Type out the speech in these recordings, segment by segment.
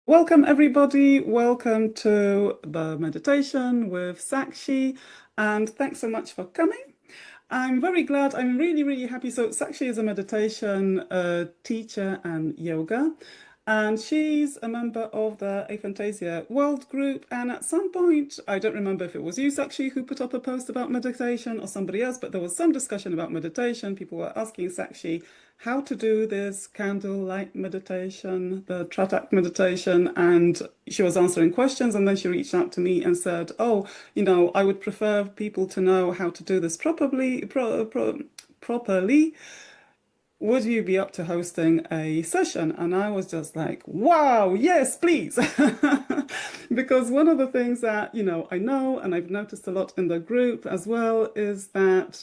Welcome, everybody. Welcome to the meditation with Sakshi, and thanks so much for coming. I'm very glad. I'm really, really happy. So, Sakshi is a meditation teacher and yoga, and she's a member of the Aphantasia World group. And at some point, I don't remember if it was you, Sakshi, who put up a post about meditation or somebody else, but there was some discussion about meditation. People were asking Sakshi how to do this candlelight meditation, the Tratak meditation, and she was answering questions, and then she reached out to me and said, "Oh, I would prefer people to know how to do this properly. Would you be up to hosting a session?" And I was just like, wow, yes, please. Because one of the things that, I know, and I've noticed a lot in the group as well, is that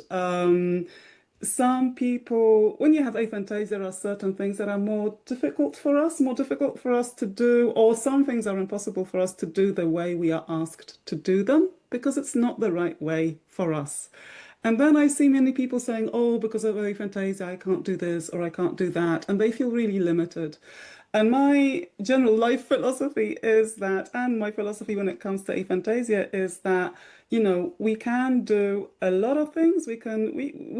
some people, when you have aphantasia, there are certain things that are more difficult for us to do, or some things are impossible for us to do the way we are asked to do them, because it's not the right way for us. And then I see many people saying, oh, because of aphantasia, I can't do this or I can't do that. And they feel really limited. And my general life philosophy is that, and my philosophy when it comes to aphantasia is that, we can do a lot of things. We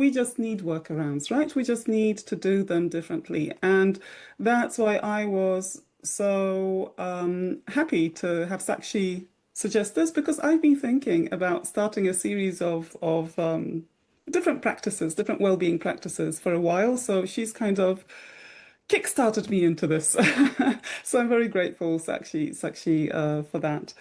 just need workarounds, right? We just need to do them differently. And that's why I was so happy to have Sakshi suggest this, because I've been thinking about starting a series of different practices, different well-being practices for a while. So she's kind of kickstarted me into this. So I'm very grateful, Sakshi, for that.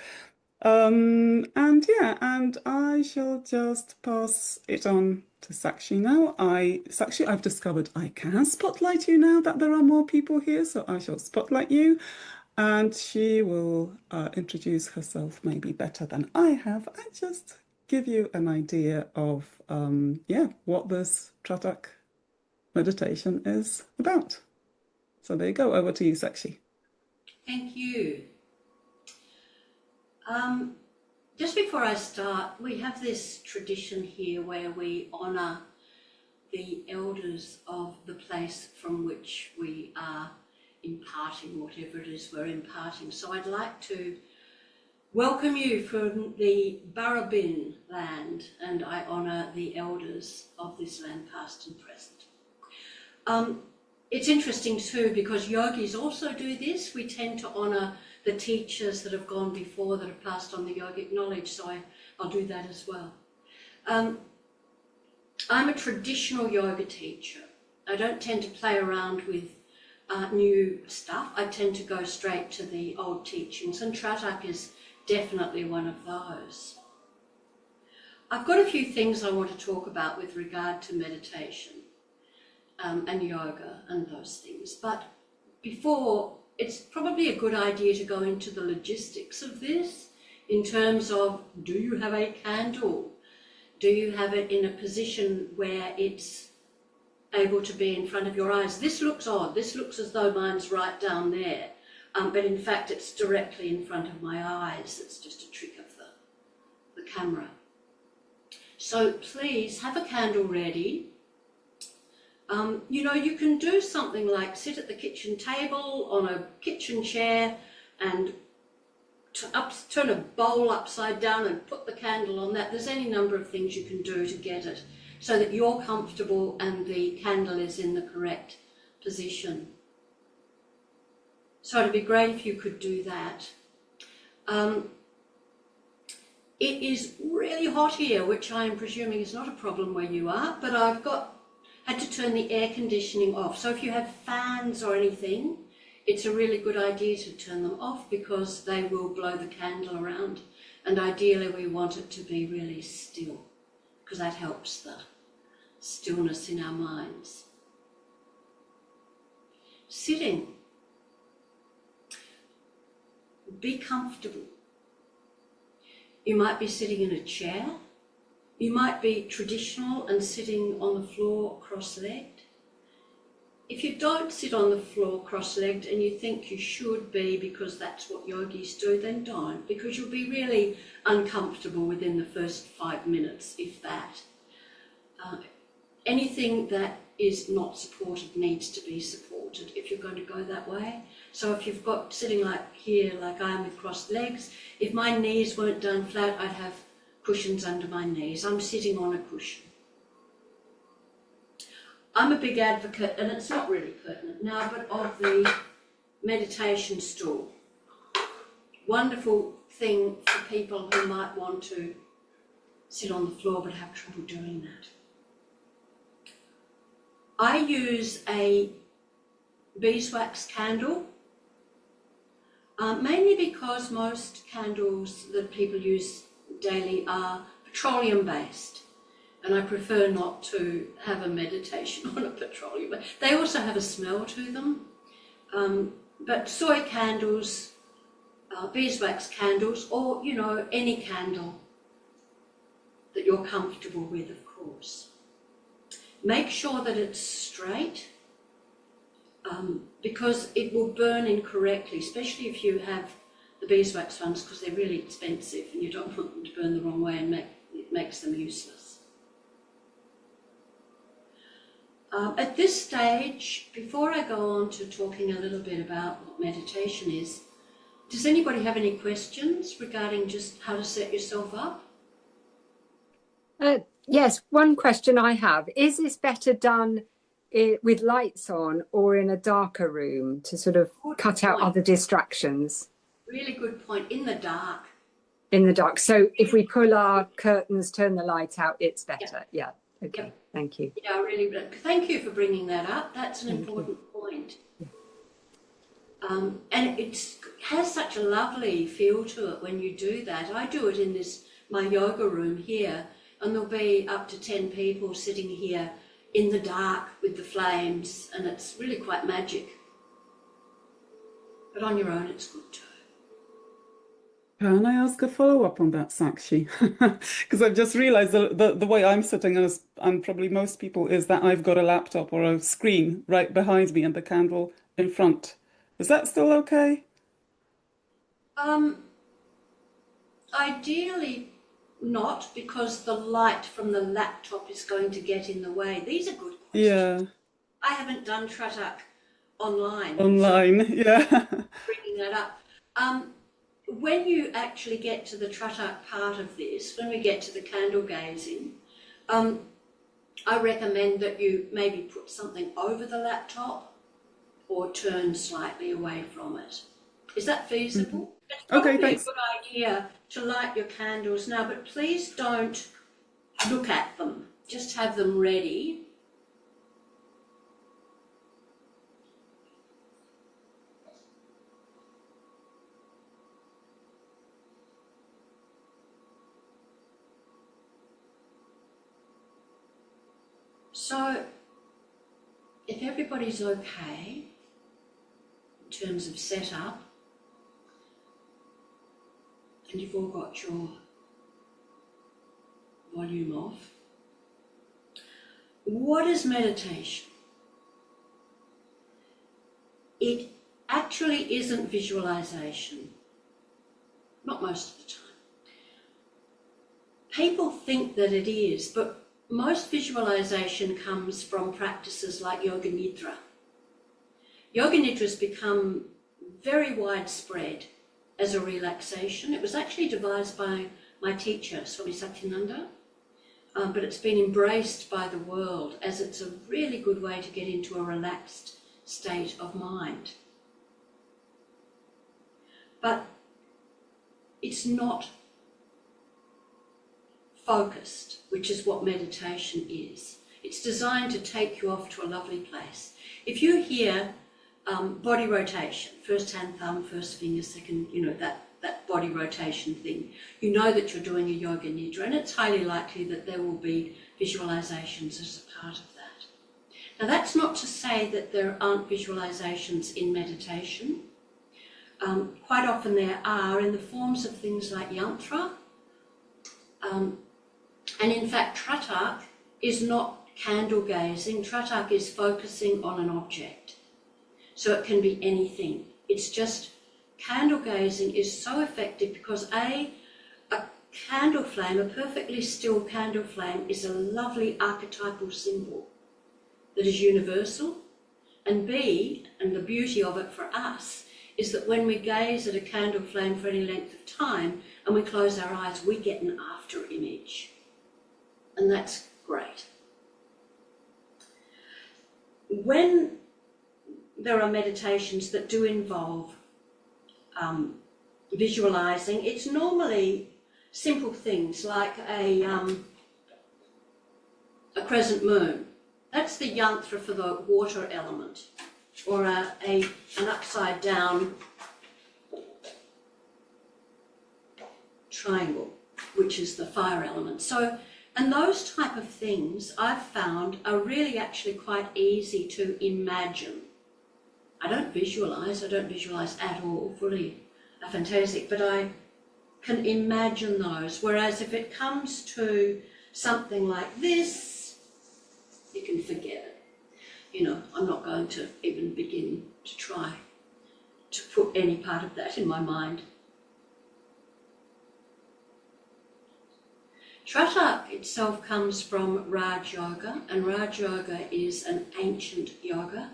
And yeah, and I shall just pass it on to Sakshi now. Sakshi, I've discovered I can spotlight you now that there are more people here, so I shall spotlight you, and she will introduce herself maybe better than I have, and just give you an idea of yeah, what this Tratak meditation is about. So there you go. Over to you, Sakshi. Thank you. Just before I start, we have this tradition here where we honour the elders of the place from which we are imparting whatever it is we're imparting. So I'd like to welcome you from the Barabin land, and I honour the elders of this land, past and present. It's interesting too, because yogis also do this. We tend to honour the teachers that have gone before, that have passed on the yogic knowledge, so I'll do that as well. I'm a traditional yoga teacher. I don't tend to play around with new stuff. I tend to go straight to the old teachings, and Tratak is definitely one of those. I've got a few things I want to talk about with regard to meditation and yoga and those things. But before, it's probably a good idea to go into the logistics of this in terms of, do you have a candle? Do you have it in a position where it's able to be in front of your eyes? This looks odd. This looks as though mine's right down there. But in fact, it's directly in front of my eyes. It's just a trick of the camera. So please have a candle ready. You can do something like sit at the kitchen table on a kitchen chair and turn a bowl upside down and put the candle on that. There's any number of things you can do to get it so that you're comfortable and the candle is in the correct position. So it'd be great if you could do that. It is really hot here, which I am presuming is not a problem where you are, but I've had to turn the air conditioning off. So if you have fans or anything, it's a really good idea to turn them off, because they will blow the candle around. And ideally we want it to be really still, because that helps the stillness in our minds. Sitting. Be comfortable. You might be sitting in a chair. You might be traditional and sitting on the floor cross-legged. If you don't sit on the floor cross-legged and you think you should be because that's what yogis do, then don't, because you'll be really uncomfortable within the first 5 minutes, if that. Anything that is not supported needs to be supported. important if you're going to go that way. So if you've got sitting like here, like I am with crossed legs, if my knees weren't done flat, I'd have cushions under my knees. I'm sitting on a cushion. I'm a big advocate, and it's not really pertinent now, but of the meditation stool. Wonderful thing for people who might want to sit on the floor but have trouble doing that. I use a beeswax candle, mainly because most candles that people use daily are petroleum-based, and I prefer not to have a meditation on a petroleum. They also have a smell to them, but soy candles, beeswax candles, or, you know, any candle that you're comfortable with, of course. Make sure that it's straight, because it will burn incorrectly, especially if you have the beeswax ones, because they're really expensive and you don't want them to burn the wrong way, and it makes them useless. At this stage, before I go on to talking a little bit about what meditation is, does anybody have any questions regarding just how to set yourself up? Yes, one question I have. Is this better done with lights on or in a darker room to sort of cut out other distractions? Really good point. In the dark. In the dark. So if we pull our curtains, turn the light out, it's better. Yeah. Okay. Yep. Thank you. Yeah, really. Thank you for bringing that up. That's an important point. And it has such a lovely feel to it when you do that. I do it in my yoga room here, and there'll be up to 10 people sitting here in the dark with the flames, and it's really quite magic. But on your own, it's good too. Can I ask a follow-up on that, Sakshi? Because I've just realized the way I'm sitting, and probably most people, is that I've got a laptop or a screen right behind me and the candle in front. Is that still okay? Ideally not, because the light from the laptop is going to get in the way. These are good questions. Yeah. I haven't done Tratak online. Online, yeah. Bringing that up. When you actually get to the Tratak part of this, when we get to the candle gazing, I recommend that you maybe put something over the laptop or turn slightly away from it. Is that feasible? Mm-hmm. It's probably Okay, thanks. a good idea to light your candles now, but please don't look at them. Just have them ready. So, if everybody's okay in terms of setup, and you've all got your volume off, what is meditation? It actually isn't visualization, not most of the time. People think that it is, but most visualization comes from practices like Yoga Nidra. Yoga Nidra has become very widespread as a relaxation. It was actually devised by my teacher, Swami Satyananda, but it's been embraced by the world as it's a really good way to get into a relaxed state of mind. But it's not focused, which is what meditation is. It's designed to take you off to a lovely place. If you hear body rotation, first hand, thumb, first finger, second, you know, that body rotation thing, you know that you're doing a yoga nidra, and it's highly likely that there will be visualizations as a part of that. Now, that's not to say that there aren't visualizations in meditation. Quite often there are, in the forms of things like yantra. And in fact, Tratak is not candle gazing. Tratak is focusing on an object. So it can be anything. It's just candle gazing is so effective because a candle flame, a perfectly still candle flame, is a lovely archetypal symbol that is universal. And B, and the beauty of it for us, is that when we gaze at a candle flame for any length of time and we close our eyes, we get an after image. And that's great. When there are meditations that do involve visualizing, it's normally simple things like a crescent moon. That's the yantra for the water element, or an upside down triangle, which is the fire element. So, and those type of things I've found are really actually quite easy to imagine. I don't visualize at all, fully aphantasic, but I can imagine those. Whereas if it comes to something like this, you can forget it. You know, I'm not going to even begin to try to put any part of that in my mind. Tratak itself comes from Raj Yoga, and Raj Yoga is an ancient yoga.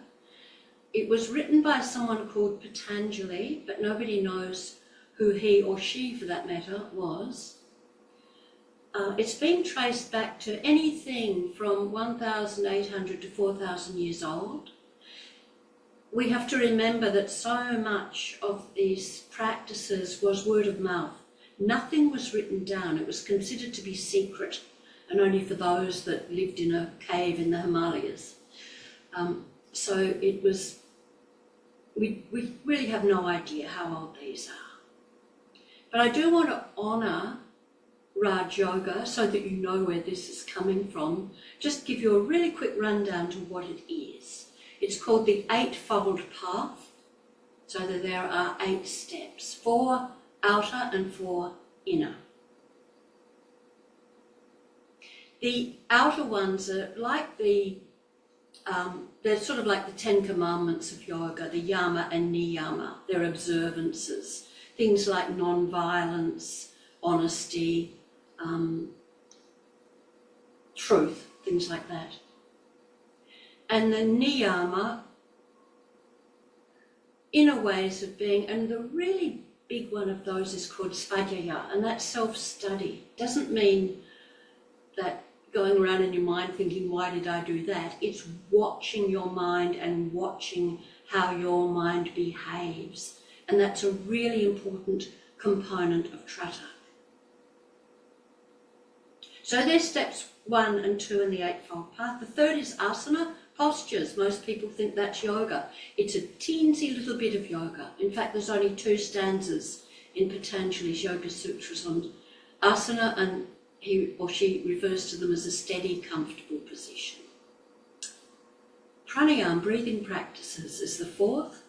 It was written by someone called Patanjali, but nobody knows who he or she, for that matter, was. It's been traced back to anything from 1,800 to 4,000 years old. We have to remember that so much of these practices was word of mouth. Nothing was written down. It was considered to be secret and only for those that lived in a cave in the Himalayas. So it was, we really have no idea how old these are. But I do want to honour Raj Yoga so that you know where this is coming from. Just give you a really quick rundown to what it is. It's called the Eightfold Path, so that there are 8 steps, 4 outer and 4 inner. The outer ones are like they're sort of like the 10 commandments of yoga, the yama and niyama. They're observances, things like non-violence, honesty, truth, things like that. And the niyama, inner ways of being, and the really big one of those is called svadhyaya, and that's self-study. Doesn't mean that going around in your mind thinking, why did I do that? It's watching your mind and watching how your mind behaves. And that's a really important component of Tratak. So there's steps 1 and 2 in the Eightfold Path. The third is asana, postures. Most people think that's yoga. It's a teensy little bit of yoga. In fact, there's only 2 stanzas in Patanjali's Yoga Sutras on asana, and he or she refers to them as a steady, comfortable position. Pranayama, breathing practices, is the 4th.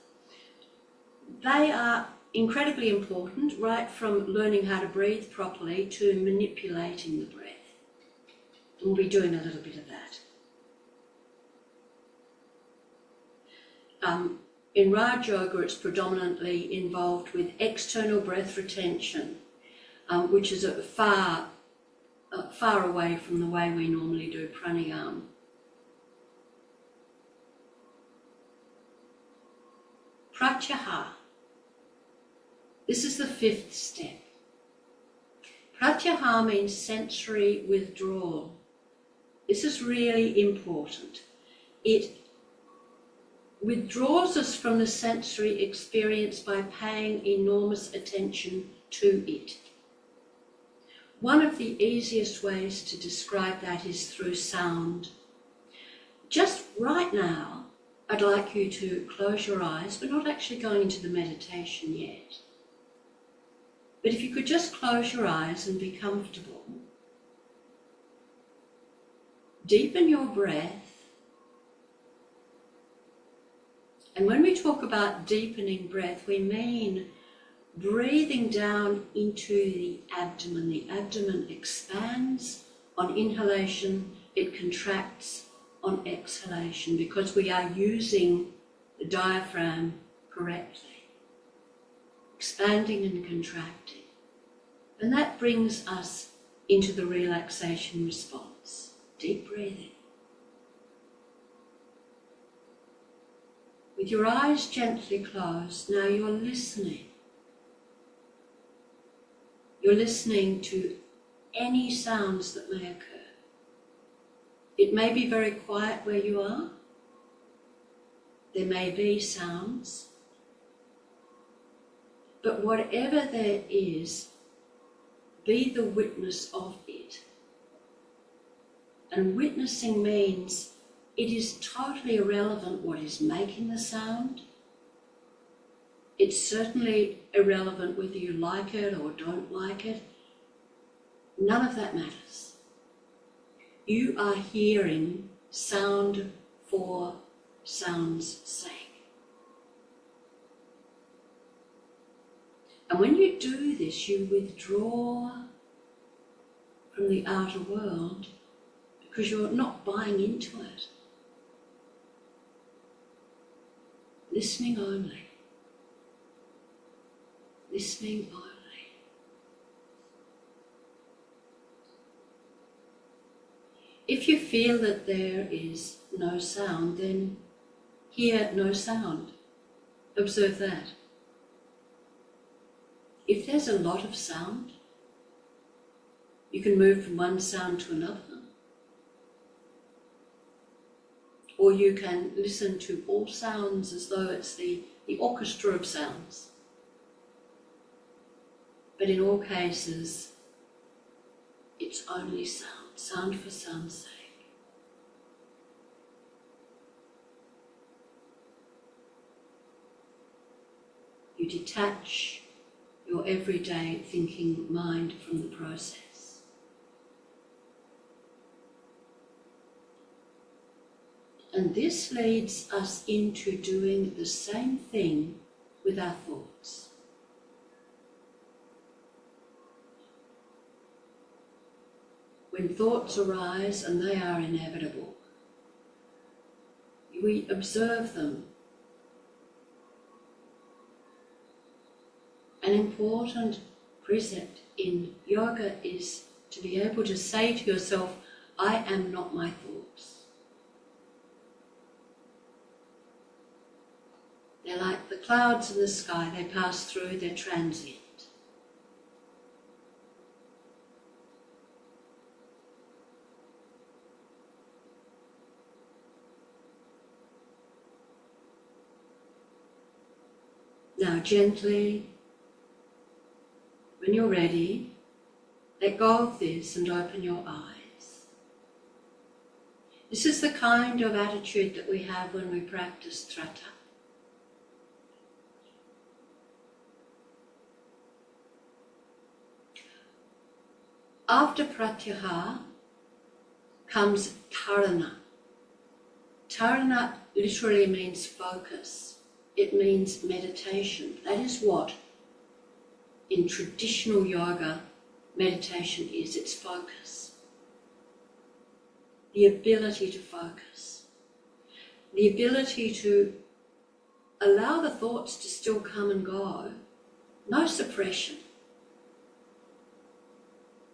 They are incredibly important, right from learning how to breathe properly to manipulating the breath. And we'll be doing a little bit of that. In Raj Yoga, it's predominantly involved with external breath retention, which is far away from the way we normally do pranayama. Pratyahara. This is the 5th step. Pratyahara means sensory withdrawal. This is really important. It withdraws us from the sensory experience by paying enormous attention to it. One of the easiest ways to describe that is through sound. Just right now, I'd like you to close your eyes. We're not actually going into the meditation yet. But if you could just close your eyes and be comfortable. Deepen your breath. And when we talk about deepening breath, we mean breathing down into the abdomen. The abdomen expands on inhalation, it contracts on exhalation, because we are using the diaphragm correctly. Expanding and contracting. And that brings us into the relaxation response. Deep breathing. With your eyes gently closed, now you're listening. You're listening to any sounds that may occur. It may be very quiet where you are. There may be sounds. But whatever there is, be the witness of it. And witnessing means it is totally irrelevant what is making the sound. It's certainly irrelevant whether you like it or don't like it. None of that matters. You are hearing sound for sound's sake. And when you do this, you withdraw from the outer world because you're not buying into it. Listening only. Listening only. If you feel that there is no sound, then hear no sound. Observe that. If there's a lot of sound, you can move from one sound to another. Or you can listen to all sounds as though it's the orchestra of sounds. But in all cases, it's only sound, sound for sound's sake. You detach your everyday thinking mind from the process. And this leads us into doing the same thing with our thoughts. When thoughts arise, and they are inevitable, we observe them. An important precept in yoga is to be able to say to yourself, I am not my thoughts. They're like the clouds in the sky, they pass through, they're transient. Now gently, when you're ready, let go of this and open your eyes. This is the kind of attitude that we have when we practice Tratak. After pratyahara comes dharana. Dharana literally means focus. It means meditation. That is what, in traditional yoga, meditation is. It's focus. The ability to focus. The ability to allow the thoughts to still come and go. No suppression.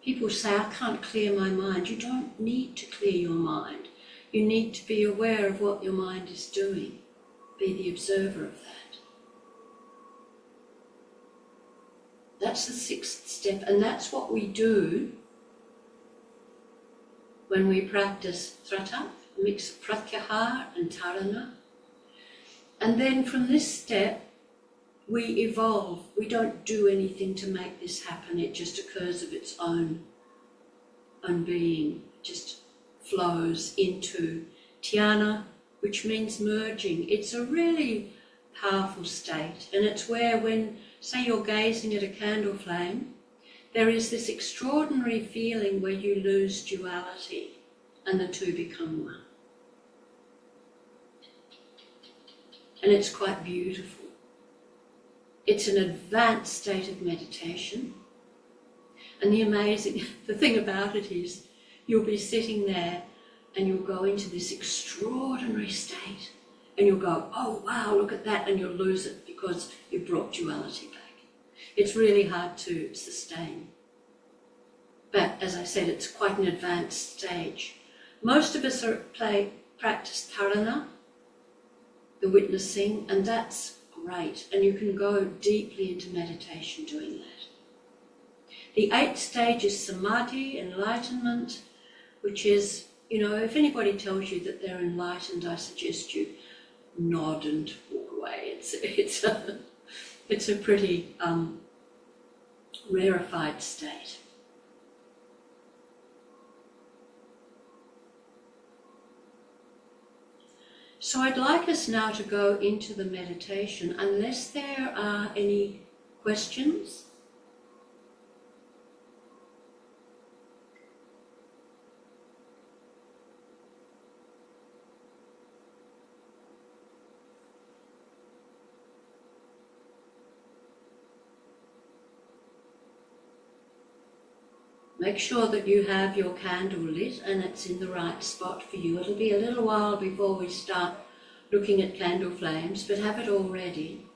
People say, I can't clear my mind. You don't need to clear your mind. You need to be aware of what your mind is doing. Be the observer of that. That's the sixth step, and that's what we do when we practice Tratak, a mix of pratyahara and dharana. And then from this step, we evolve. We don't do anything to make this happen. It just occurs of its own being. It just flows into dhyana, which means merging. It's a really powerful state, and it's where when, say you're gazing at a candle flame, there is this extraordinary feeling where you lose duality and the two become one. And it's quite beautiful. It's an advanced state of meditation, and the thing about it is you'll be sitting there and you'll go into this extraordinary state and you'll go, oh wow, look at that, and you'll lose it because you brought duality back. It's really hard to sustain. But as I said, it's quite an advanced stage. Most of us practice dharana, the the witnessing, and that's great. And you can go deeply into meditation doing that. The 8th stage is samadhi, enlightenment, which is, you know, if anybody tells you that they're enlightened, I suggest you nod and walk away. It's a pretty rarefied state. So I'd like us now to go into the meditation, unless there are any questions. Make sure that you have your candle lit and it's in the right spot for you. It'll be a little while before we start looking at candle flames, but have it all ready.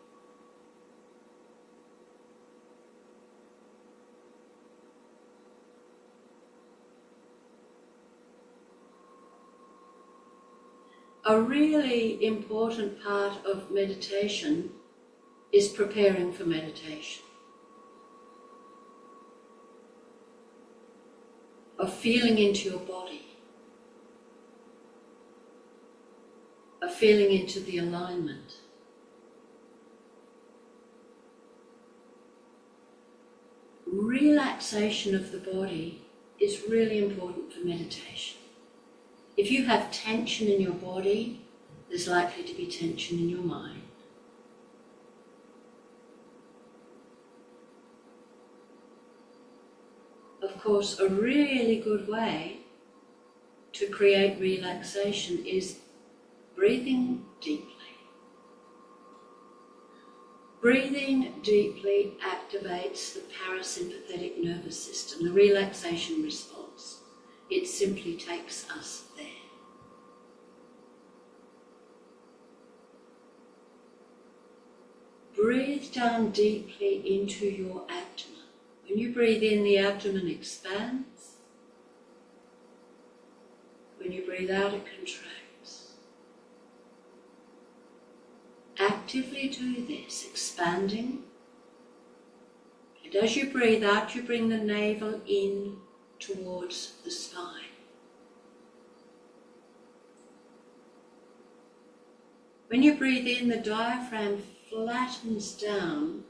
A really important part of meditation is preparing for meditation. Of feeling into your body, of feeling into the alignment. Relaxation of the body is really important for meditation. If you have tension in your body, there's likely to be tension in your mind. Of course, a really good way to create relaxation is breathing deeply. Breathing deeply activates the parasympathetic nervous system, the relaxation response. It simply takes us there. Breathe down deeply into your abdomen. When you breathe in, the abdomen expands. When you breathe out, it contracts. Actively do this, expanding. And as you breathe out, you bring the navel in towards the spine. When you breathe in, the diaphragm flattens down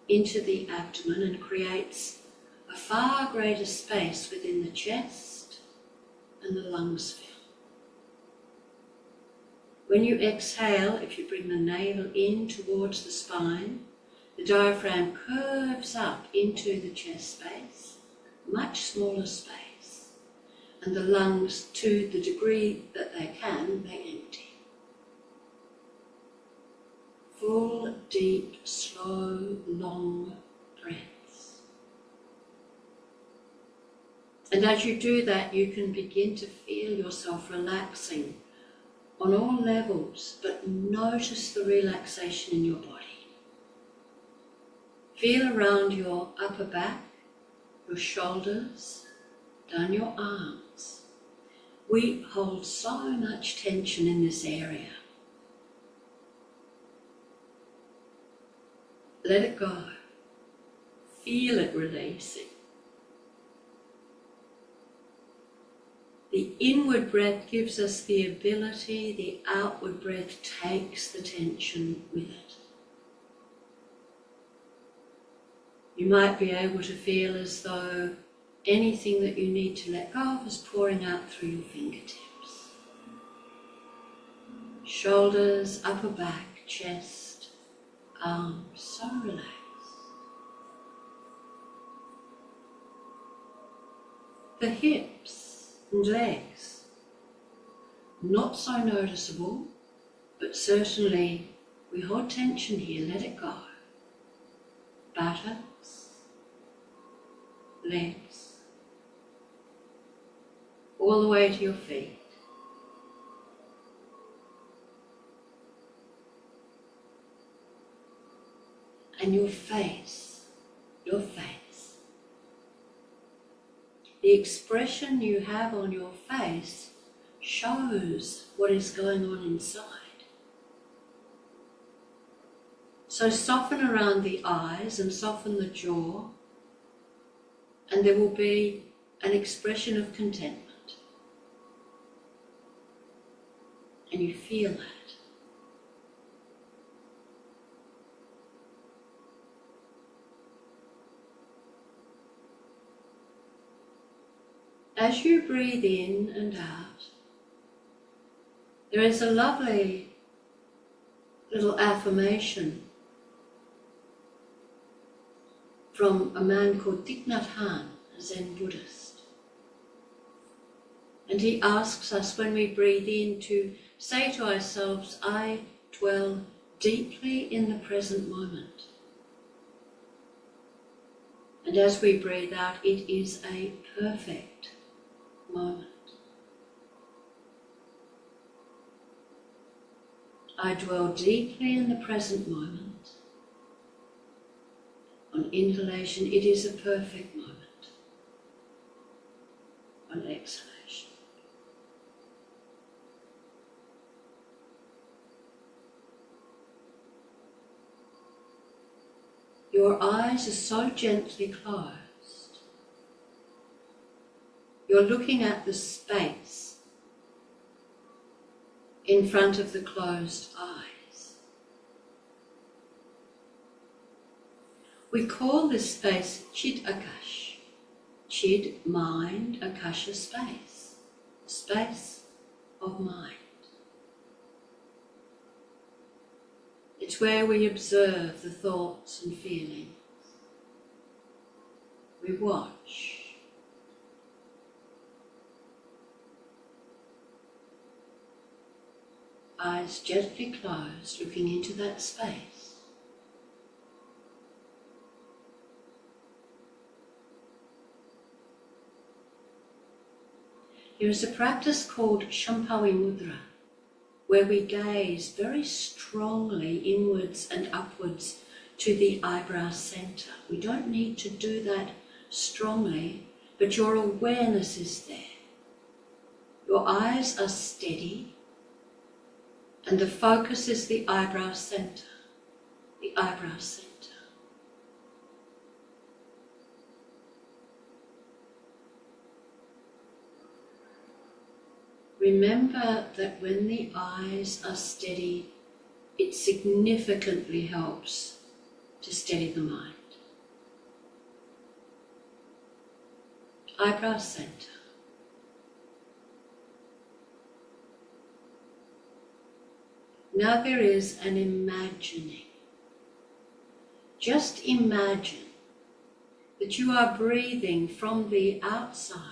into the abdomen and creates a far greater space within the chest and the lungs fill. When you exhale, if you bring the navel in towards the spine, the diaphragm curves up into the chest space, much smaller space, and the lungs, to the degree that they can, they empty. Full, deep, slow, long breaths. And as you do that, you can begin to feel yourself relaxing on all levels, but notice the relaxation in your body. Feel around your upper back, your shoulders, down your arms. We hold so much tension in this area. Let it go. Feel it releasing. The inward breath gives us the ability, the outward breath takes the tension with it. You might be able to feel as though anything that you need to let go of is pouring out through your fingertips. Shoulders, upper back, chest, arms, so relaxed. The hips and legs, not so noticeable, but certainly we hold tension here, let it go. Buttocks, legs, all the way to your feet. And your face, your face. The expression you have on your face shows what is going on inside. So soften around the eyes and soften the jaw, and there will be an expression of contentment. And you feel that. As you breathe in and out, there is a lovely little affirmation from a man called Thich Nhat Hanh, a Zen Buddhist. And he asks us when we breathe in to say to ourselves, I dwell deeply in the present moment. And as we breathe out, it is a perfect moment. I dwell deeply in the present moment. On inhalation, it is a perfect moment. On exhalation. Your eyes are so gently closed. You're looking at the space in front of the closed eyes. We call this space Chid Akash. Chid, mind, Akasha, space. Space of mind. It's where we observe the thoughts and feelings. We watch. Eyes gently closed, looking into that space. Here is a practice called Shampavi Mudra, where we gaze very strongly inwards and upwards to the eyebrow center. We don't need to do that strongly, but your awareness is there. Your eyes are steady, and the focus is the eyebrow center. The eyebrow center. Remember that when the eyes are steady, it significantly helps to steady the mind. Eyebrow center. Now there is an imagining. Just imagine that you are breathing from the outside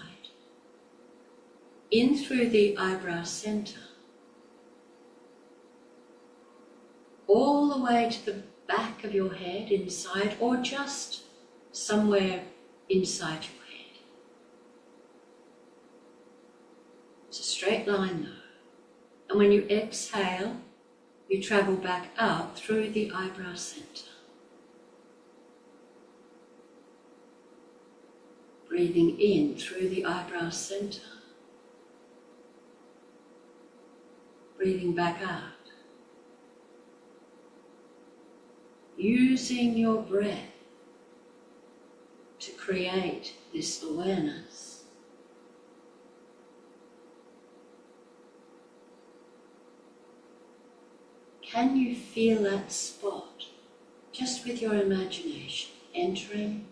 in through the eyebrow center, all the way to the back of your head, inside, or just somewhere inside your head. It's a straight line though. And when you exhale, you travel back up through the eyebrow center. Breathing in through the eyebrow center. Breathing back out. Using your breath to create this awareness. Can you feel that spot just with your imagination, entering,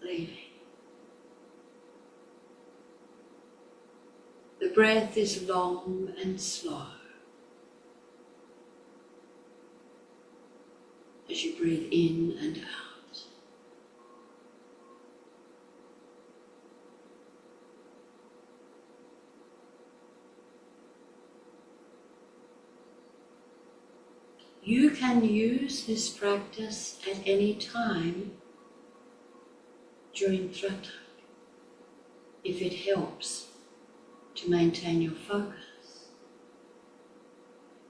leaving? The breath is long and slow as you breathe in and out. You can use this practice at any time during Tratak if it helps to maintain your focus.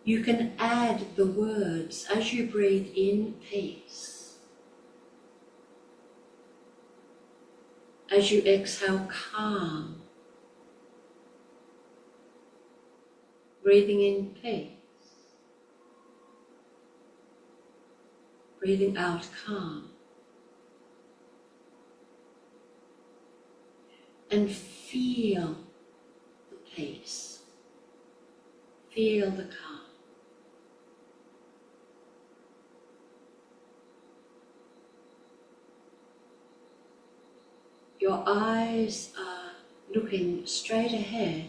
You can add the words as you breathe in peace. As you exhale calm. Breathing in peace. Breathing out calm. And feel the peace. Feel the calm. Your eyes are looking straight ahead,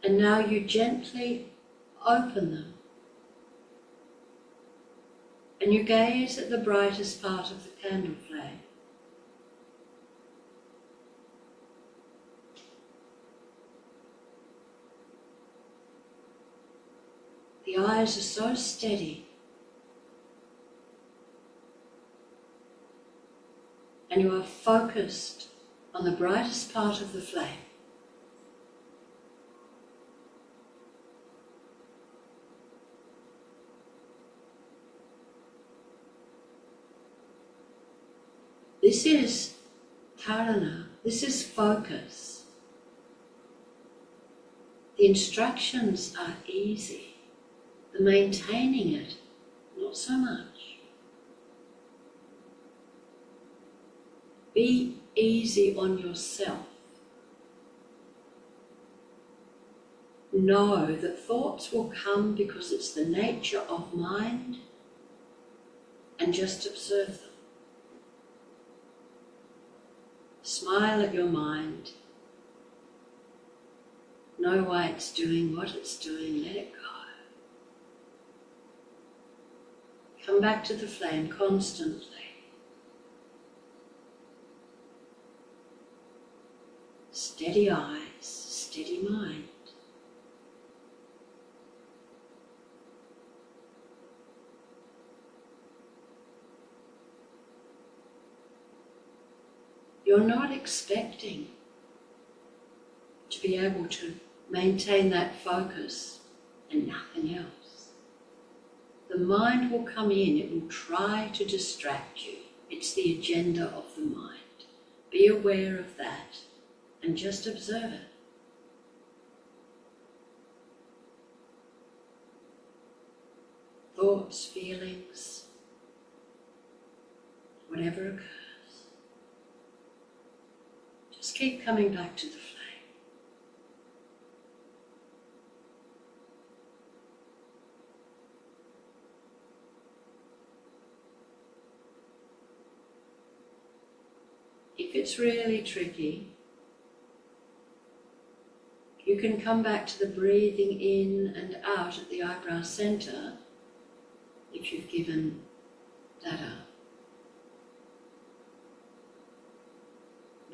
and now you gently open them and you gaze at the brightest part of the candle flame. The eyes are so steady, and you are focused on the brightest part of the flame. This is Dharana, this is focus. The instructions are easy, the maintaining it, not so much. Be easy on yourself. Know that thoughts will come because it's the nature of mind, and just observe them. Smile at your mind. Know why it's doing what it's doing, let it go. Come back to the flame constantly. Steady eyes, steady mind. You're not expecting to be able to maintain that focus and nothing else. The mind will come in, it will try to distract you. It's the agenda of the mind. Be aware of that and just observe it. Thoughts, feelings, whatever occurs. Just keep coming back to the flame. If it's really tricky, you can come back to the breathing in and out at the eyebrow center if you've given that up.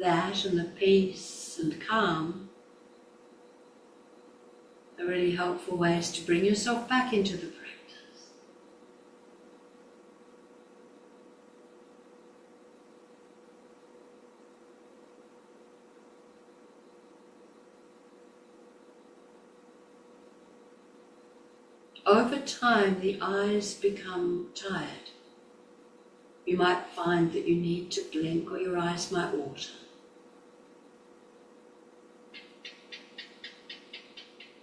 That and the peace and calm are really helpful ways to bring yourself back into the practice. Over time, the eyes become tired. You might find that you need to blink or your eyes might water.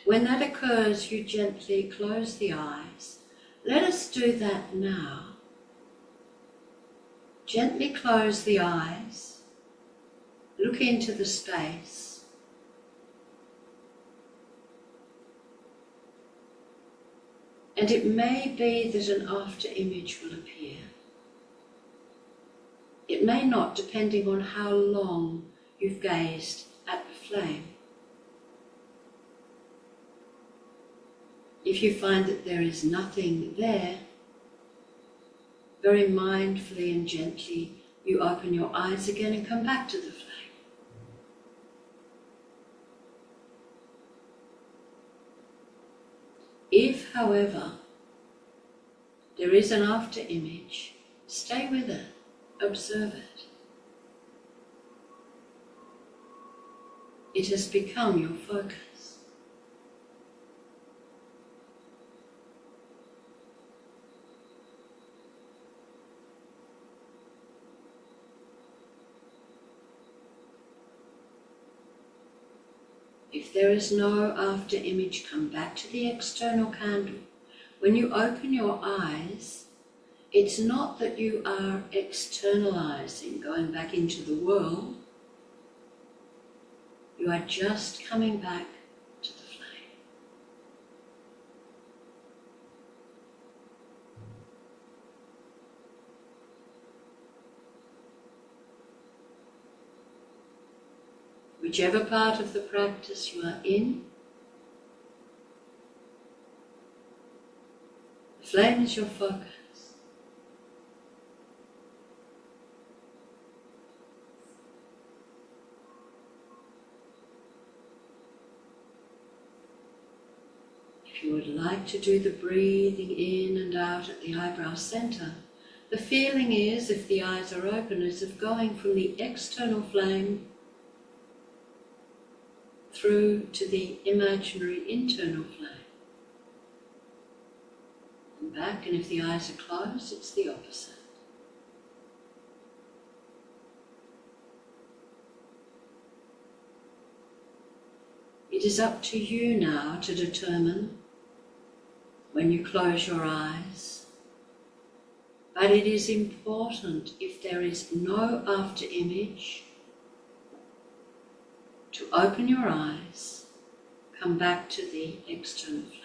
When that occurs, you gently close the eyes. Let us do that now. Gently close the eyes. Look into the space. And it may be that an after image will appear. It may not, depending on how long you've gazed at the flame. If you find that there is nothing there, very mindfully and gently you open your eyes again and come back to the flame. If, however, there is an after image, stay with it, observe it. It has become your focus. If there is no after image, come back to the external candle When you open your eyes, it's not that you are externalizing, going back into the world. You are just coming back to the flame. Whichever part of the practice you are in, the flame is your focus. If you would like to do the breathing in and out at the eyebrow center, the feeling is, if the eyes are open, is of going from the external flame through to the imaginary internal flame. And back, and if the eyes are closed, it's the opposite. It is up to you now to determine when you close your eyes, but it is important, if there is no after image, to open your eyes, come back to the external flame.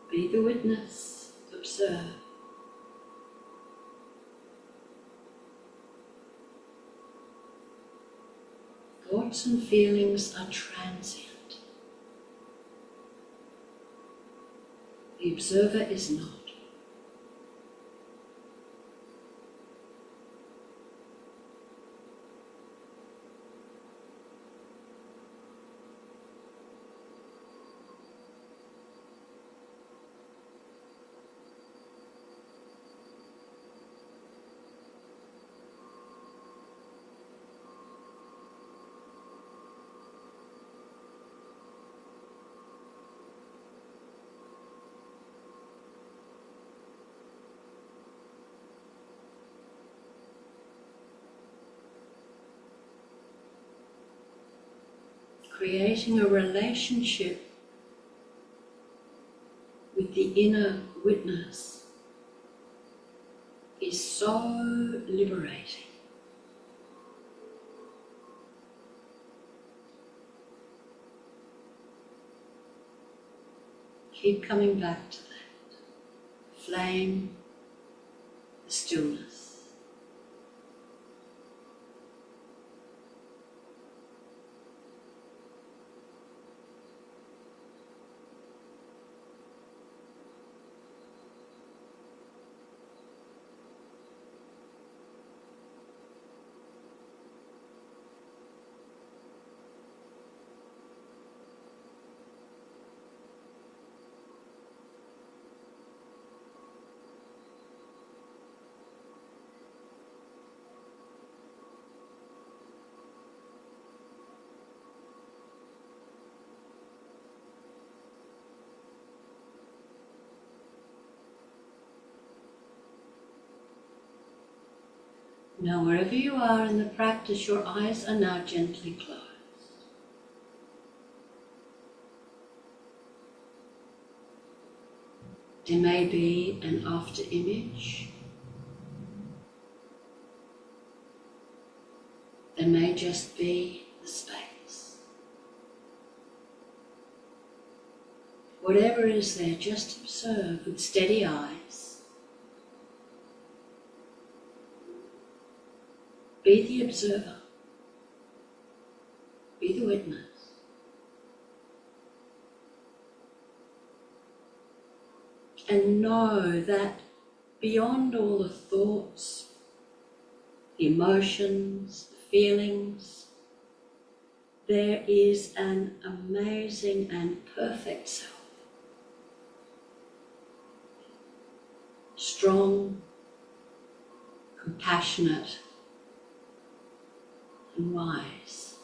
Be the witness, observe. Thoughts and feelings are transient. The observer is not. Creating a relationship with the inner witness is so liberating. Keep coming back to that flame, the stillness. Now, wherever you are in the practice, your eyes are now gently closed. There may be an after image. There may just be the space. Whatever is there, just observe with steady eyes. Be the observer. Be the witness. And know that beyond all the thoughts, the emotions, the feelings, there is an amazing and perfect self. Strong, compassionate, and wise.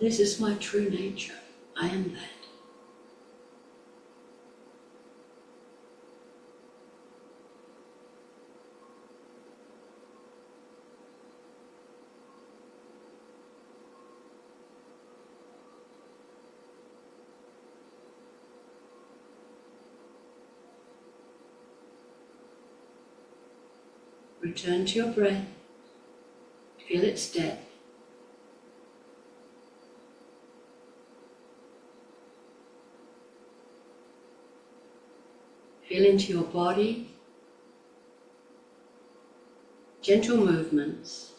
This is my true nature. I am that. Return to your breath. Feel its depth. Feel into your body, gentle movements.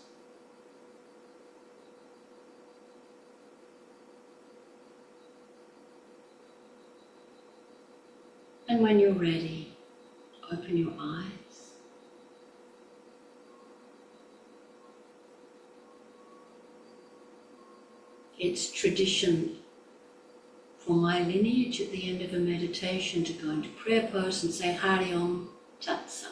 And when you're ready, open your eyes. It's tradition for my lineage at the end of a meditation to go into prayer pose and say Hari Om Tat Sat.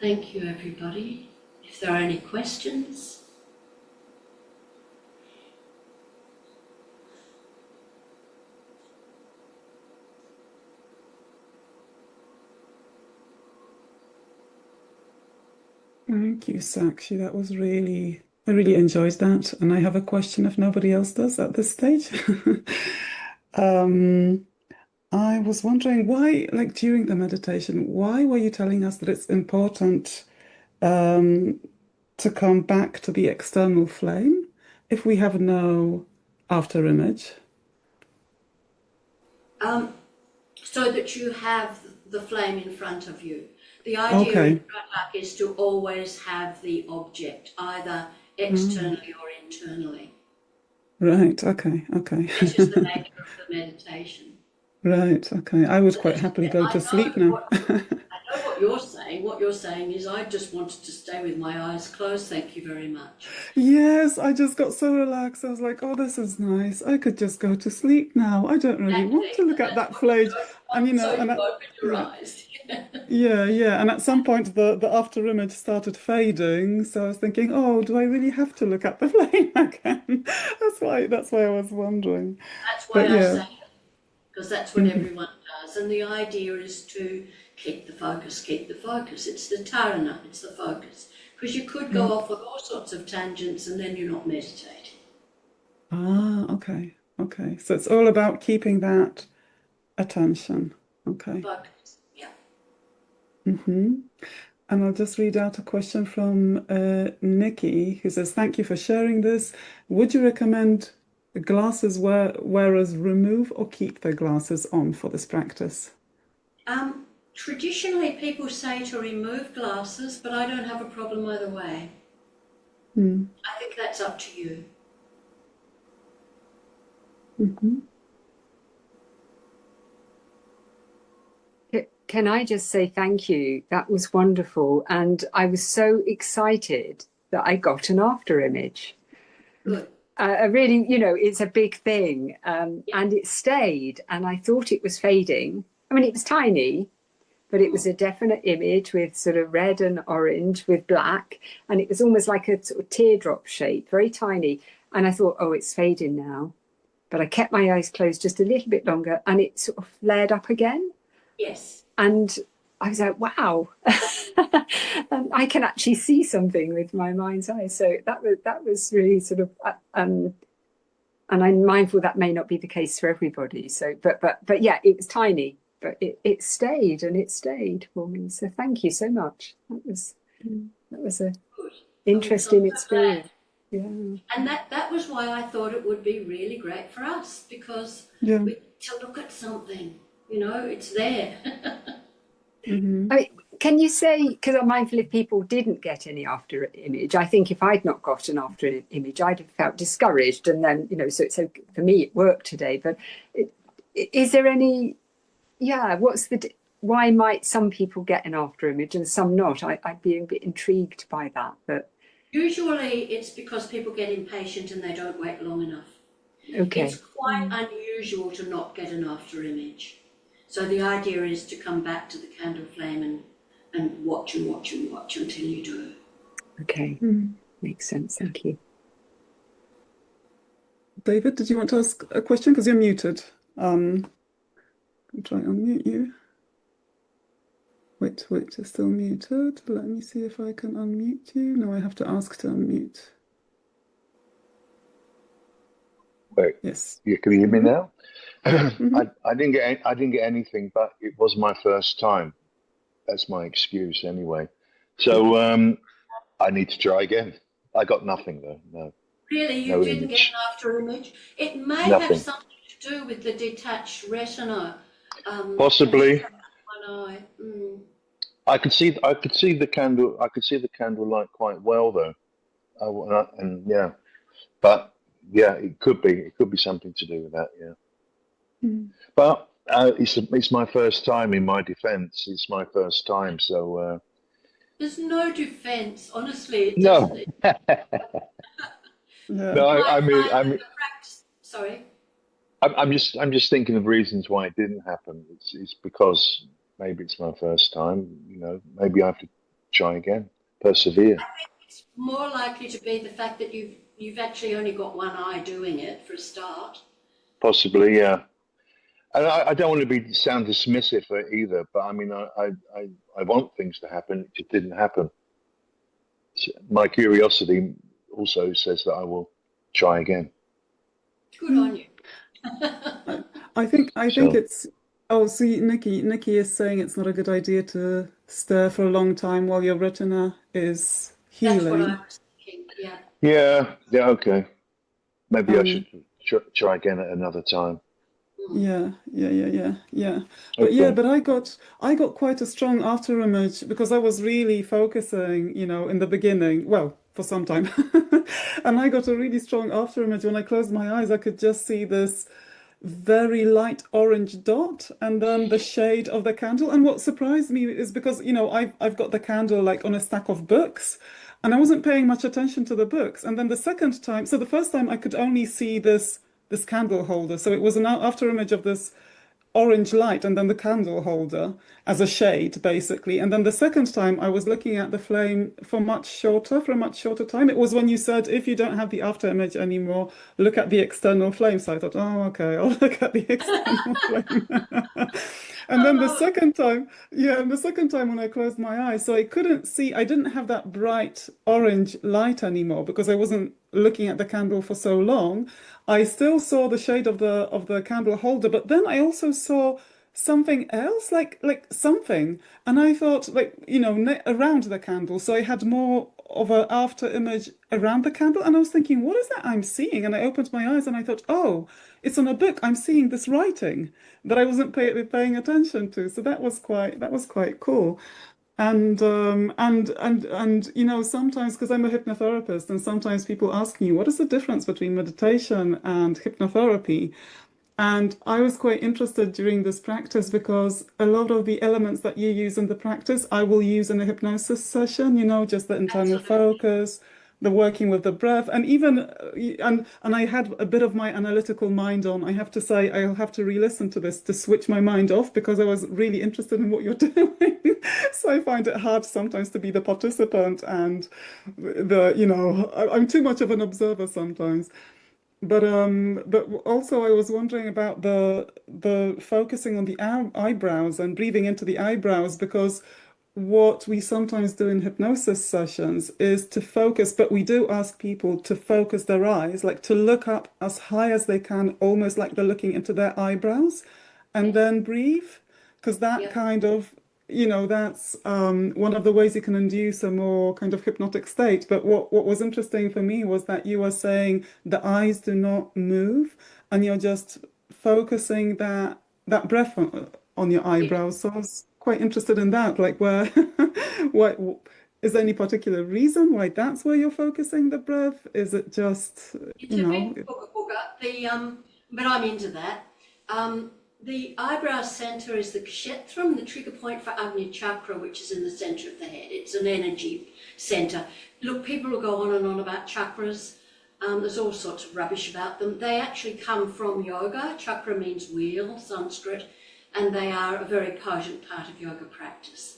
Thank you, everybody. If there are any questions. Thank you, Sakshi. That was I really enjoyed that. And I have a question if nobody else does at this stage. I was wondering why, like during the meditation, why were you telling us that it's important to come back to the external flame if we have no after image? So that you have the flame in front of you. The idea in Tratak is to always have the object, either externally or internally. Right, okay. This is the nature of the meditation. Right, okay. I would quite happily go to sleep now. I know what you're saying. What you're saying is I just wanted to stay with my eyes closed, thank you very much. Yes, I just got so relaxed. I was like, oh, this is nice. I could just go to sleep now. I don't really want to look at that flame. And you open your eyes. Yeah. And at some point the after image started fading. So I was thinking, oh, do I really have to look at the flame again? That's why I was wondering. That's why I say it, because that's what everyone does. And the idea is to keep the focus. It's the Dharana, it's the focus. Because you could go off on all sorts of tangents and then you're not meditating. Ah, okay. So it's all about keeping that attention. Okay. Focus, yeah. And I'll just read out a question from Nikki, who says, thank you for sharing this. Would you recommend glasses wearers remove or keep their glasses on for this practice? Traditionally, people say to remove glasses, but I don't have a problem either way. I think that's up to you. Can I just say thank you? That was wonderful. And I was so excited that I got an after image. Good. Really, it's a big thing. And it stayed. And I thought it was fading. I mean, it was tiny, but it was a definite image with sort of red and orange with black. And it was almost like a sort of teardrop shape, very tiny. And I thought, oh, it's fading now. But I kept my eyes closed just a little bit longer and it sort of flared up again. Yes. And I was like, wow, I can actually see something with my mind's eye. So that was really sort of, and I'm mindful that may not be the case for everybody. So, but yeah, it was tiny, but it stayed for me. So thank you so much. That was a interesting experience. Yeah. And that was why I thought it would be really great for us, because Yeah. we to look at something, you know, it's there. Hmm. I mean, can you say, because I'm mindful if people didn't get any after image, I think if I'd not got an after image, I'd have felt discouraged. And then, you know, so for me, it worked today. But is there any, yeah, why might some people get an after image and some not? I'd be a bit intrigued by that. But Usually it's because people get impatient and they don't wait long enough. It's okay. quite unusual to not get an after image. So the idea is to come back to the candle flame and watch and watch and watch until you do. Okay. Mm. Makes sense. Thank you. David, did you want to ask a question? Because you're muted. I'll try and unmute you. Wait, you're still muted. Let me see if I can unmute you. No, I have to ask to unmute. Wait, Yes. can you hear me now? Mm-hmm. I didn't get anything, but it was my first time. That's my excuse anyway. So I need to try again. I got nothing though. No, Really, you no didn't get an image. after image? It may have Nothing. something to do with the detached retina. Perhaps Possibly. one eye. Mm. I could see the candle. I could see the candlelight quite well though. And yeah, but yeah, it could be. It could be something to do with that. Yeah. Mm. But it's my first time. In my defence, it's my first time. So There's no defence, honestly. It doesn't. no, Yeah. no. You might I mean, find that the practice. Sorry. I'm just thinking of reasons why it didn't happen. It's because maybe it's my first time. You know, maybe I have to try again, persevere. It's more likely to be the fact that you've actually only got one eye doing it for a start. Possibly, yeah. And I don't want to sound dismissive either, but I mean, I want things to happen. It just didn't happen. My curiosity also says that I will try again. Good on you. I think So it's. Oh, see, Nikki is saying it's not a good idea to stare for a long time while your retina is That's what I healing. was thinking. Yeah. yeah, okay. Maybe I should Um, try again at another time. Mm. yeah. Okay. But I got quite a strong after image because I was really focusing, in the beginning, well, for some time. And I got a really strong after image when I closed my eyes. I could just see this very light orange dot and then the shade of the candle. And what surprised me is because, I've got the candle like on a stack of books and I wasn't paying much attention to the books. And then the second time, so the first time I could only see this candle holder. So it was an after image of this orange light and then the candle holder as a shade, basically. And then the second time I was looking at the flame for a much shorter time. It was when you said, if you don't have the after image anymore, look at the external flame. So I thought, oh, okay, I'll look at the external flame. And then the Oh, second time, yeah, and the second time when I closed my eyes, so I didn't have that bright orange light anymore because I wasn't looking at the candle for so long. I still saw the shade of the candle holder, but then I also saw something else, like something, and I thought like around the candle. So I had more of an after image around the candle, and I was thinking, what is that I'm seeing? And I opened my eyes and I thought, oh, it's on a book. I'm seeing this writing that I wasn't paying attention to. So that was quite cool. And sometimes because I'm a hypnotherapist and sometimes people ask me what is the difference between meditation and hypnotherapy, and I was quite interested during this practice because a lot of the elements that you use in the practice, I will use in a hypnosis session, just the internal absolutely. focus, the working with the breath, and even, and I had a bit of my analytical mind on. I have to say, I'll have to re-listen to this to switch my mind off because I was really interested in what you're doing. So I find it hard sometimes to be the participant and I'm too much of an observer sometimes. But also I was wondering about the focusing on the eyebrows and breathing into the eyebrows because what we sometimes do in hypnosis sessions is to focus, but we do ask people to focus their eyes, like to look up as high as they can, almost like they're looking into their eyebrows, and Yes. then breathe, because that Yep. kind of that's one of the ways you can induce a more kind of hypnotic state. But what was interesting for me was that you were saying the eyes do not move, and you're just focusing that breath on your Yeah. eyebrows. So I was quite interested in that. Like, where, what is there any particular reason why that's where you're focusing the breath? Is it just, It's a bit booga booga. But I'm into that. The eyebrow center is the kshetram, the trigger point for Agnya chakra, which is in the center of the head. It's an energy center. Look, people will go on and on about chakras. There's all sorts of rubbish about them. They actually come from yoga. Chakra means wheel, Sanskrit, and they are a very potent part of yoga practice.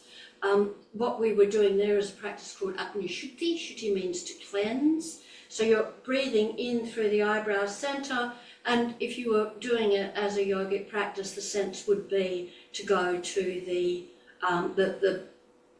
What we were doing there is a practice called Agnya Shuddhi. Shuddhi means to cleanse. So you're breathing in through the eyebrow center, and if you were doing it as a yogic practice, the sense would be to go to the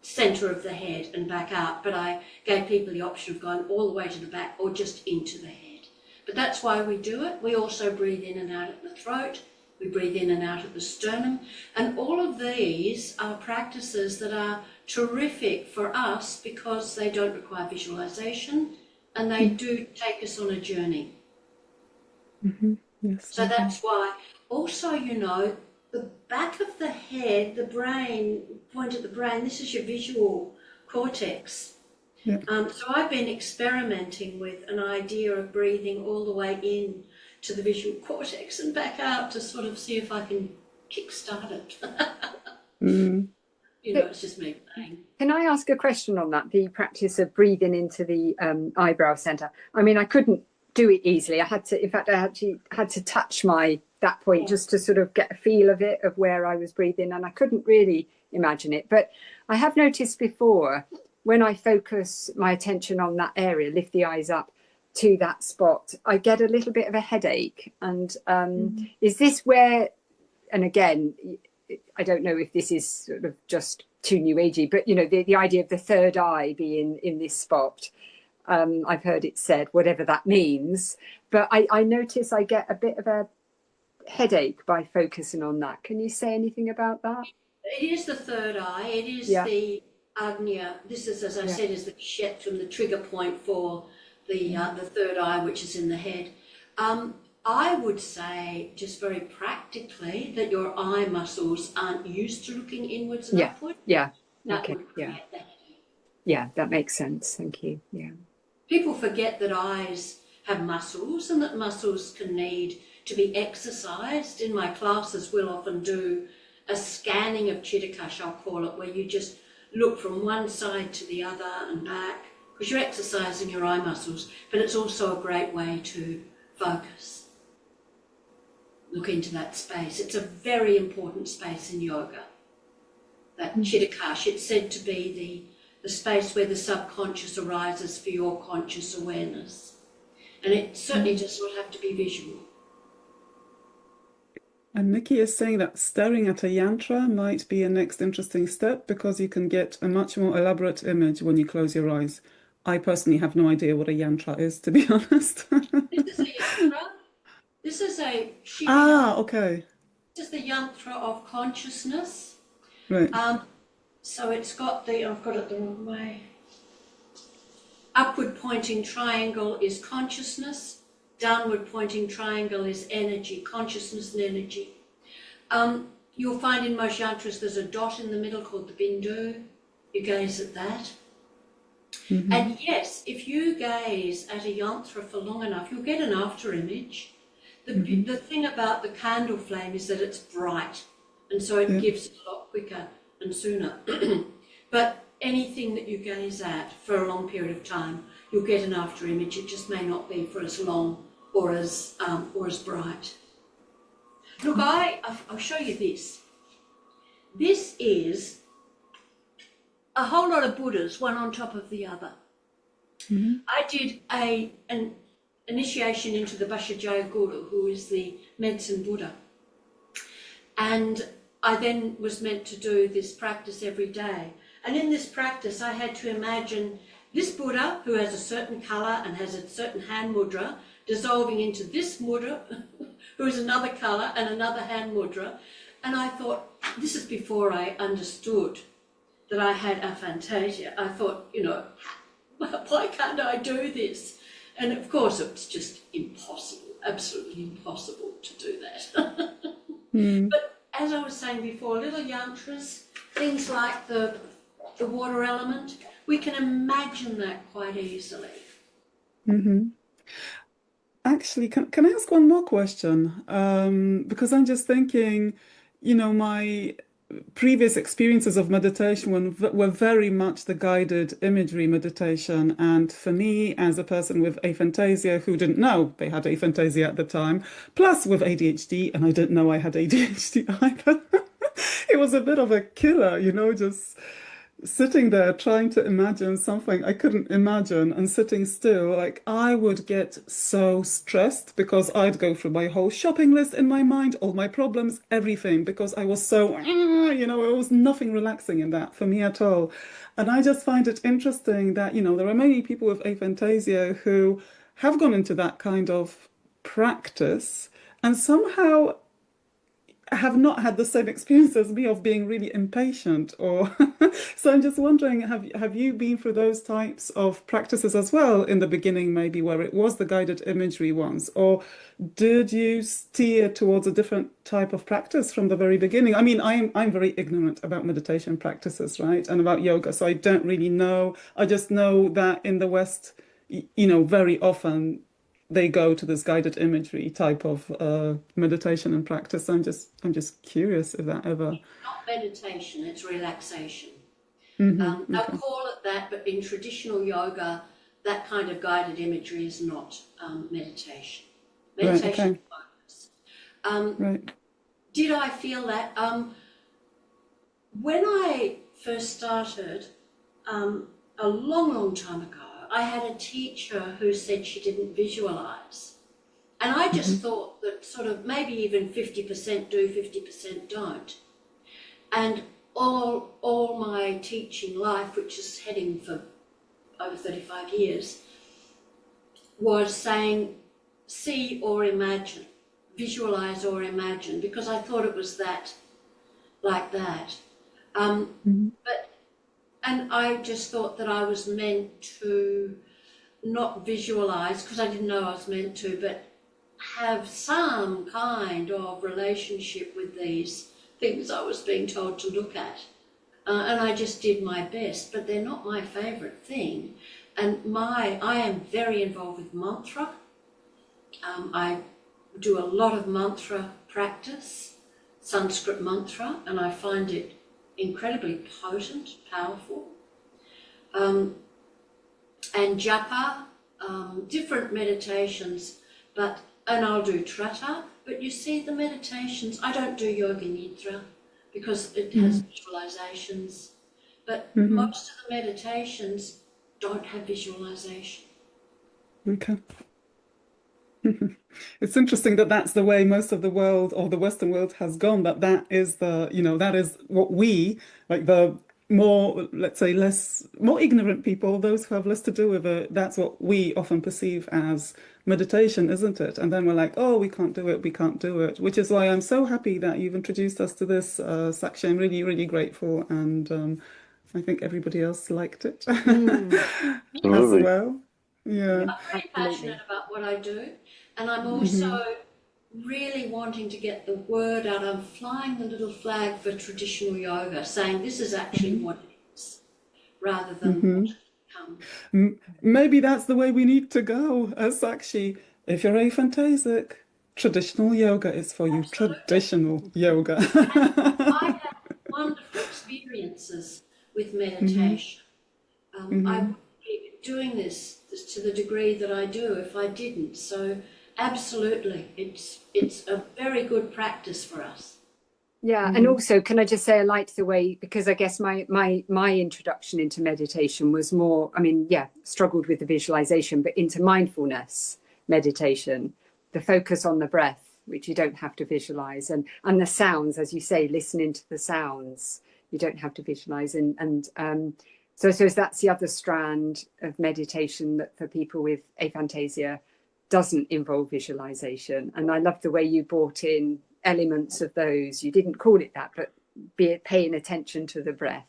center of the head and back out. But I gave people the option of going all the way to the back or just into the head. But that's why we do it. We also breathe in and out at the throat. We breathe in and out at the sternum. And all of these are practices that are terrific for us because they don't require visualization and they do take us on a journey. Mm-hmm. Yes. So that's why also, the back of the head, the brain, point at the brain, this is your visual cortex. Yeah. So I've been experimenting with an idea of breathing all the way in to the visual cortex and back out to sort of see if I can kickstart it. It's just me playing. Can I ask a question on that? The practice of breathing into the eyebrow center. I mean, I couldn't do it easily. I actually had to touch that point just to sort of get a feel of it, of where I was breathing, and I couldn't really imagine it. But I have noticed before, when I focus my attention on that area, lift the eyes up to that spot, I get a little bit of a headache. And is this where, and again, I don't know if this is sort of just too new agey, but the idea of the third eye being in this spot, I've heard it said, whatever that means, but I notice I get a bit of a headache by focusing on that. Can you say anything about that? It is the third eye. It is the Agnya. This is, as I said, is the kshetram, the trigger point for the third eye, which is in the head. I would say, just very practically, that your eye muscles aren't used to looking inwards and upward. Yeah. That Okay. would create the headache. Yeah, that makes sense. Thank you. Yeah. People forget that eyes have muscles and that muscles can need to be exercised. In my classes, we'll often do a scanning of Chittakash, I'll call it, where you just look from one side to the other and back, because you're exercising your eye muscles, but it's also a great way to focus. Look into that space. It's a very important space in yoga, that Chittakash. It's said to be the space where the subconscious arises for your conscious awareness. And it certainly does not have to be visual. And Nikki is saying that staring at a yantra might be a next interesting step because you can get a much more elaborate image when you close your eyes. I personally have no idea what a yantra is, to be honest. This is a yantra. This is a Shiva. Okay. This is the yantra of consciousness. Right. So it's got I've got it the wrong way. Upward pointing triangle is consciousness. Downward pointing triangle is energy, consciousness and energy. You'll find in most yantras there's a dot in the middle called the bindu. You gaze at that. Mm-hmm. And yes, if you gaze at a yantra for long enough, you'll get an after image. The thing about the candle flame is that it's bright, and so it gives it a lot quicker and sooner. But anything that you gaze at for a long period of time, you'll get an after image. It just may not be for as long or as bright. Look, I'll show you this. This is a whole lot of Buddhas, one on top of the other. Mm-hmm. I did an initiation into the Bhattacharya Guru, who is the medicine Buddha. And I then was meant to do this practice every day. And in this practice, I had to imagine this Buddha, who has a certain colour and has a certain hand mudra, dissolving into this mudra, who is another colour and another hand mudra. And I thought, this is before I understood that I had aphantasia. I thought, you know, why can't I do this? And of course, it's just impossible, absolutely impossible to do that. But as I was saying before, little yantras, things like the water element, we can imagine that quite easily. Actually, can I ask one more question? Because I'm just thinking, you know, my previous experiences of meditation were very much the guided imagery meditation. And for me, as a person with aphantasia who didn't know they had aphantasia at the time, plus with ADHD, and I didn't know I had ADHD either, it was a bit of a killer, you know, just sitting there trying to imagine something I couldn't imagine and sitting still, like I would get so stressed because I'd go through my whole shopping list in my mind, all my problems, everything, because I was so, you know, it was nothing relaxing in that for me at all. And I just find it interesting that, you know, there are many people with aphantasia who have gone into that kind of practice and somehow have not had the same experience as me of being really impatient or so I'm just wondering, have you been through those types of practices as well in the beginning, maybe where it was the guided imagery ones, or did you steer towards a different type of practice from the very beginning? I mean, I'm very ignorant about meditation practices, right, and about yoga, so I don't really know. I just know that in the West, you know, very often they go to this guided imagery type of meditation and practice. I'm just curious if that ever. Not meditation, it's relaxation. Okay. They'll call it that, but in traditional yoga, that kind of guided imagery is not meditation. Meditation Right, focus. right. Did I feel that? When I first started, a long, long time ago, I had a teacher who said she didn't visualize. And I just thought that sort of maybe even 50% do, 50% don't. And all my teaching life, which is heading for over 35 years, was saying see or imagine, visualize or imagine, because I thought it was that, like that. And I just thought that I was meant to not visualize, because I didn't know I was meant to, but have some kind of relationship with these things I was being told to look at. And I just did my best, but they're not my favourite thing. And I am very involved with mantra. I do a lot of mantra practice, Sanskrit mantra, and I find it incredibly potent, powerful. And japa, different meditations, and I'll do Tratak, but you see the meditations, I don't do yoga nidra because it has visualizations, but most of the meditations don't have visualization. Okay. It's interesting that that's the way most of the world or the Western world has gone, that is the, you know, that is what we, like the more, let's say, more ignorant people, those who have less to do with it, that's what we often perceive as meditation, isn't it? And then we're like, oh, we can't do it, we can't do it, which is why I'm so happy that you've introduced us to this, Sakshi. I'm really, really grateful. And I think everybody else liked it as Absolutely. well. Yeah. I'm very passionate about what I do, and I'm also really wanting to get the word out. I'm flying the little flag for traditional yoga, saying this is actually what it is, rather than what it becomes. Maybe that's the way we need to go, Sakshi. If you're aphantasic, traditional yoga is for you. Absolutely. Traditional yoga. I have wonderful experiences with meditation. I wouldn't be doing this to the degree that I do if I didn't. So absolutely, it's a very good practice for us. Yeah, and also, can I just say I liked the way, because I guess my introduction into meditation was more, I mean, yeah, struggled with the visualization, but into mindfulness meditation, the focus on the breath, which you don't have to visualize, and the sounds, as you say, listening to the sounds, you don't have to visualize, so that's the other strand of meditation that for people with aphantasia doesn't involve visualization. And I love the way you brought in elements of those. You didn't call it that, but paying attention to the breath.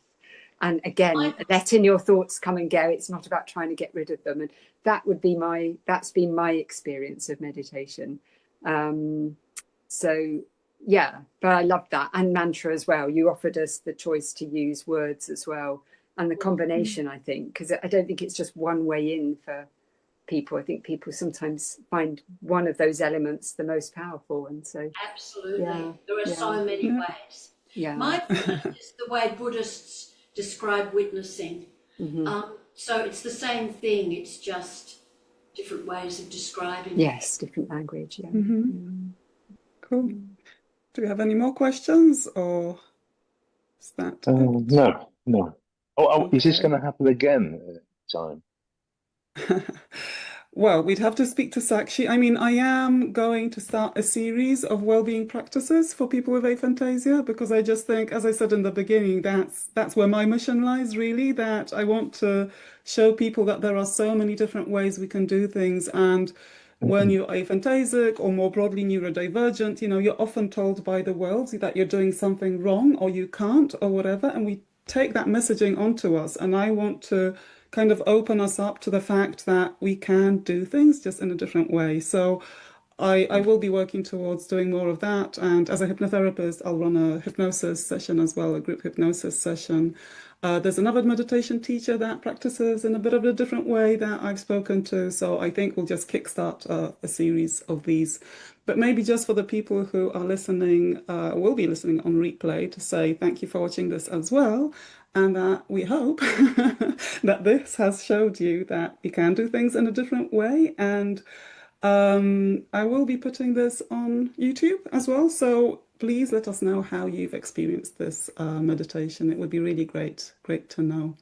And again, I, letting your thoughts come and go. It's not about trying to get rid of them. And that's been my experience of meditation. So yeah, but I love that. And mantra as well. You offered us the choice to use words as well. And the combination, I think, because I don't think it's just one way in for people. I think people sometimes find one of those elements the most powerful. And so, absolutely. yeah, There are so many ways. yeah. Mindfulness is the way Buddhists describe witnessing. So it's the same thing. It's just different ways of describing it. Yes, different language. Yeah. Cool. Do we have any more questions, or is that it? No, no. Is this Okay. going to happen again time? Well, we'd have to speak to Sakshi. I mean, I am going to start a series of well-being practices for people with aphantasia because I just think, as I said in the beginning, that's where my mission lies, really, that I want to show people that there are so many different ways we can do things. And when you're aphantasic or more broadly neurodivergent, you're often told by the world that you're doing something wrong or you can't or whatever, and we take that messaging onto us. And I want to kind of open us up to the fact that we can do things just in a different way. So I will be working towards doing more of that. And as a hypnotherapist, I'll run a hypnosis session as well, a group hypnosis session. There's another meditation teacher that practices in a bit of a different way that I've spoken to. So I think we'll just kickstart a series of these. But maybe just for the people who are listening, will be listening on replay, to say thank you for watching this as well. And that we hope that this has showed you that you can do things in a different way. And I will be putting this on YouTube as well. So please let us know how you've experienced this meditation. It would be really great to know.